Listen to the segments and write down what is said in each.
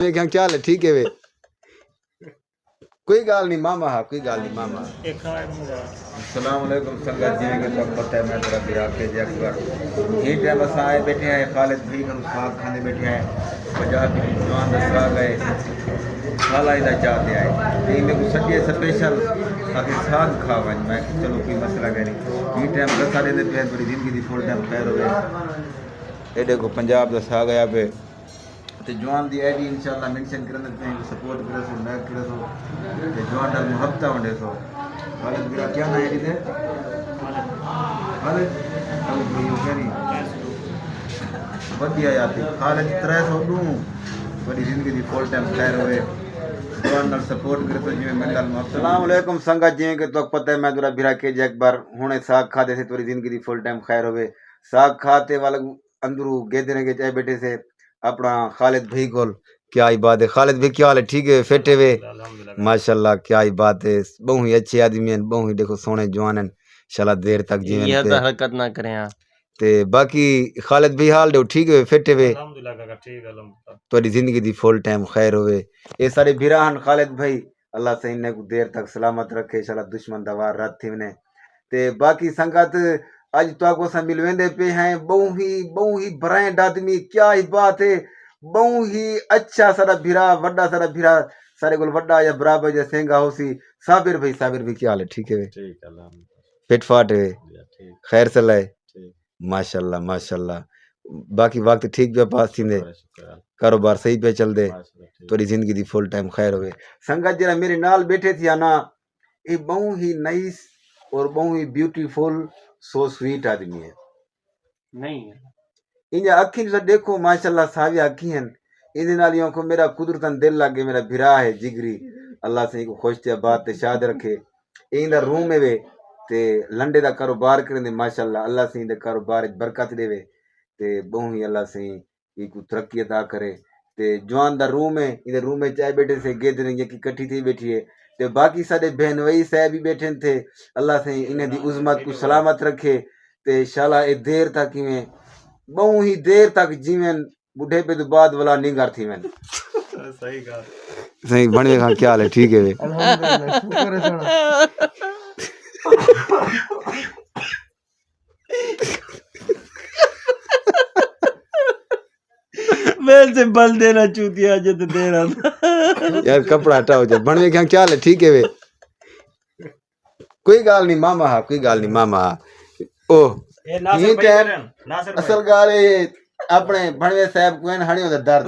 کیا حال ہے ٹھیک ہے وے کوئی گال نہیں ماما ہاں کوئی گال نہیں ماما السلام علیکم سنگت جی کے سب پتہ ہے میں تیرا بھرا کے جیک پر یہ ٹائم اساں آئے بیٹھے ہیں خالد بھائی کو ساگ کھانے بیٹھے ہیں پنجاب کی جوان دا ساگ ہے کھالا ہی دا چاہتے آئے یہ میں کو سجے سپیشل آخر ساگ کھا ون میں چلو کوئی مسئلہ کریں یہ ٹائم دسا دے پہ بڑی زندگی دی فل ٹائم خیر ہوئے یہ دیکھو پنجاب دا ساگ آیا پہ تے جوان دی آئی ڈی انشاءاللہ مینشن کرنے تے ہیں سپورٹ کرے سو لائک کرے سو تے جوان دا محبتہ ہونڈے سو خالد میرا کیا نام ہے تے خالد بھائی کری ودیا یاتی خالد 302 بڑی زندگی دی فل ٹائم خیر ہوئے جوان نال سپورٹ کرے تو جویں میں نال محبت السلام علیکم سنگت جی کے تو پتہ ہے میں تیرا بھرا کے ایک بار ہنے ساگ کھا دے سے تیری زندگی دی فل ٹائم خیر ہوئے ساگ کھاتے والا اندرو گیدنے کے چائے بیٹھے سے اپنا خالد بھائی کول کیا ہی بات ہے خالد بھائی کیا حال ہے ٹھیک ہے فیٹے ہوئے ماشاءاللہ کیا ہی بات ہے بہت ہی اچھے آدمی ہیں بہت ہی دیکھو سونے جوان ہیں انشاءاللہ دیر تک جیون یہ تو حرکت نہ کریں ہاں تے باقی خالد بھائی حال دو ٹھیک ہے فیٹے ہوئے الحمدللہ کاکا ٹھیک ہے الحمدللہ تیری زندگی دی فل ٹائم خیر ہوئے اے سارے بھراہن خالد بھائی اللہ سے انہیں کو دیر تک سلامت رکھے انشاءاللہ دشمن دوار رات تھی انہیں تے باقی سنگت آج تو کو سا ملویندے پہ ہیں بہو ہی برائنڈ آدمی کیا ہی بات ہے بہو ہی اچھا سارا بھرا سارے گل وڈا یا برابر یا سینگا ہو سی صابر بھائی کیا حال ہے ٹھیک ہے ٹھیک ہے الحمدللہ فٹ فاٹ ہے ٹھیک خیر صلاح ہے ٹھیک ماشاءاللہ باقی وقت ٹھیک پہ پاس تھی کاروبار صحیح پہ چل دے تیری زندگی دی فل ٹائم خیر ہوئے سنگت جرا میرے نال بیٹھے تھی نا یہ بہو ہی نائس اور بہو ہی بیوٹیفل سو سویٹ آدمی ہے نہیں انجا اکھی سے دیکھو ماشاءاللہ ساوی اکھی ہیں ان نالیوں کو میرا قدرتاً دل لگے میرا بھرا ہے جگری اللہ سے کو خوش تے بات تے شاد رکھے این دا روم ہے تے لنڈے دا کاروبار کرن دے ماشاءاللہ اللہ سے دے کاروبار وچ برکت دے تے بہو ہی اللہ سے کو ترقی عطا کرے تے جوان دا روم ہے ان روم میں چائے بیٹھے سے گید نے کی کٹھی تھی بیٹھی ہے تے باقی سارے بہنوئی صاحب بھی بیٹھے تھے اللہ سے انہیں دی عظمت کو سلامت رکھے تے انشاءاللہ اے دیر تک میں بہو ہی دیر تک جیون بڈھے پہ تو بعد والا نگار تھی میں صحیح کہا صحیح بنے گا کیا حال ہے ٹھیک ہے الحمدللہ شکر ہے سنا میں سے بل دینا چوتیا جد دے رہا تھا یار کپڑا ہٹاؤ جب بنے گا کیا حال ہے ٹھیک ہے کوئی گال نہیں ماما ہاں کوئی گال نہیں ماما او یہ ٹائم اصل گال ہے اپنے بھنوے صاحب کو ہنی ہوتا درد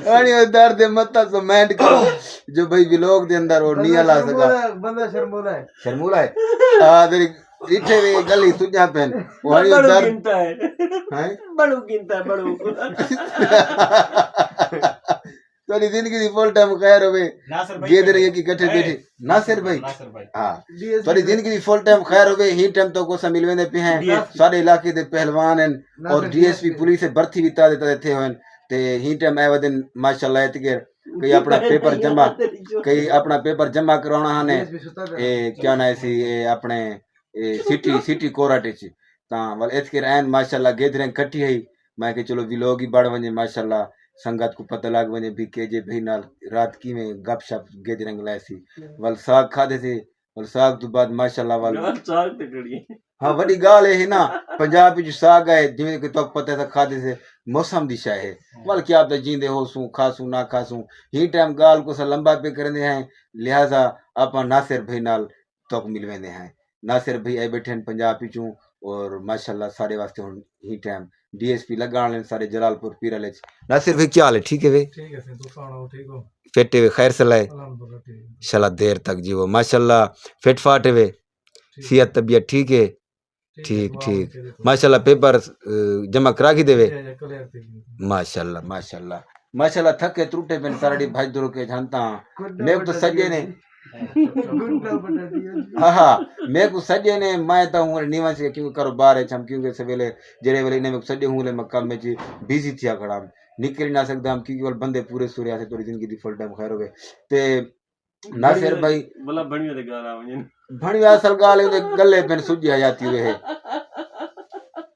ہنی ہوتا درد متا سو مینٹ کرو جو بھائی ویلوگ دے اندر وہ نہیں لا سکا بندہ شرمولا ہے آدھری اٹھے بھی گلی سجا پہن وہ ہنی ہوتا درد بڑو گنتا ہے بڑو تیری زندگی دی فل ٹائم خیر ہوئے گید رہی کی کٹھے بیٹھے ناصر بھائی ہاں تیری زندگی دی فل ٹائم خیر ہوئے ہی ٹائم تو کو سا ملوے پہ ہیں سارے علاقے دے پہلوان ہیں اور ڈی ایس پی پولیس بھرتی بھی تا دیتا تھے ہوئے تے ہی ٹائم اے ودن ماشاءاللہ اتگیر کئی اپنا پیپر جمع کرانا ہانے کیا نا ایسی اپنے سٹی کوراٹے چی تاں وال اتگیر این ماشاءاللہ گید رہے کٹھی ہے میں کہ چلو ویلوگ ہی بڑھ ونجے ماشاءاللہ سنگت کو پتہ لگ ونجے بھی کہ جے بھئی نال رات کی میں گپ شپ گید رنگ لائے سی وال ساگ کھا دے تھے وال ساگ تو بعد ماشاءاللہ وال ساگ ٹکڑی ہاں وڈی گال ہے نا پنجاب وچ ساگ ہے جویں کہ تو پتہ تھا کھا دے سے موسم دی شے ہے وال کیا تے جیندے ہو سوں کھاسوں نہ کھاسوں ہی ٹائم گال کو سا لمبا پہ کرندے ہیں لہذا اپا ناصر بھائی نال توک ملویندے ہیں ناصر بھائی اے بیٹھے ہیں پنجاب وچوں اور ماشاءاللہ سارے واسطے ہن ہی ٹائم ڈی ایس پی لگان لیں سارے جلال پور پیرالے ناصر بھائی کیا حال ہے ٹھیک ہے وے ٹھیک ہے تو سنا ٹھیک ہو فٹ وے خیر صلاح الحمدللہ ٹھیک انشاءاللہ دیر تک جیو ماشاءاللہ فٹ فاٹ وے صحت طبیعت ٹھیک ہے ٹھیک ماشاءاللہ پیپر جمع کرا کے دے وے ماشاءاللہ تھکے ٹوٹے پن سارے بھائی درو کے جانتا میں تو سجے نے ہاں میں کو سجے نے میں تا ہوں نیوا سے کیوں کاروبار ہے چم کیوں کہ سویلے جڑے ویلے نے سجے ہوں لے مقام میں جی بیزی تھیا کھڑا نکل نہ سکدا ہم کیوں بندے پورے سوریا سے تھوڑی زندگی دی فل ٹائم خیر ہوے تے ناصر بھائی بلا بنیو دے گالا ونجن بھنی اصل گال ہے گلے پن سجیا جاتی ہوئے ہے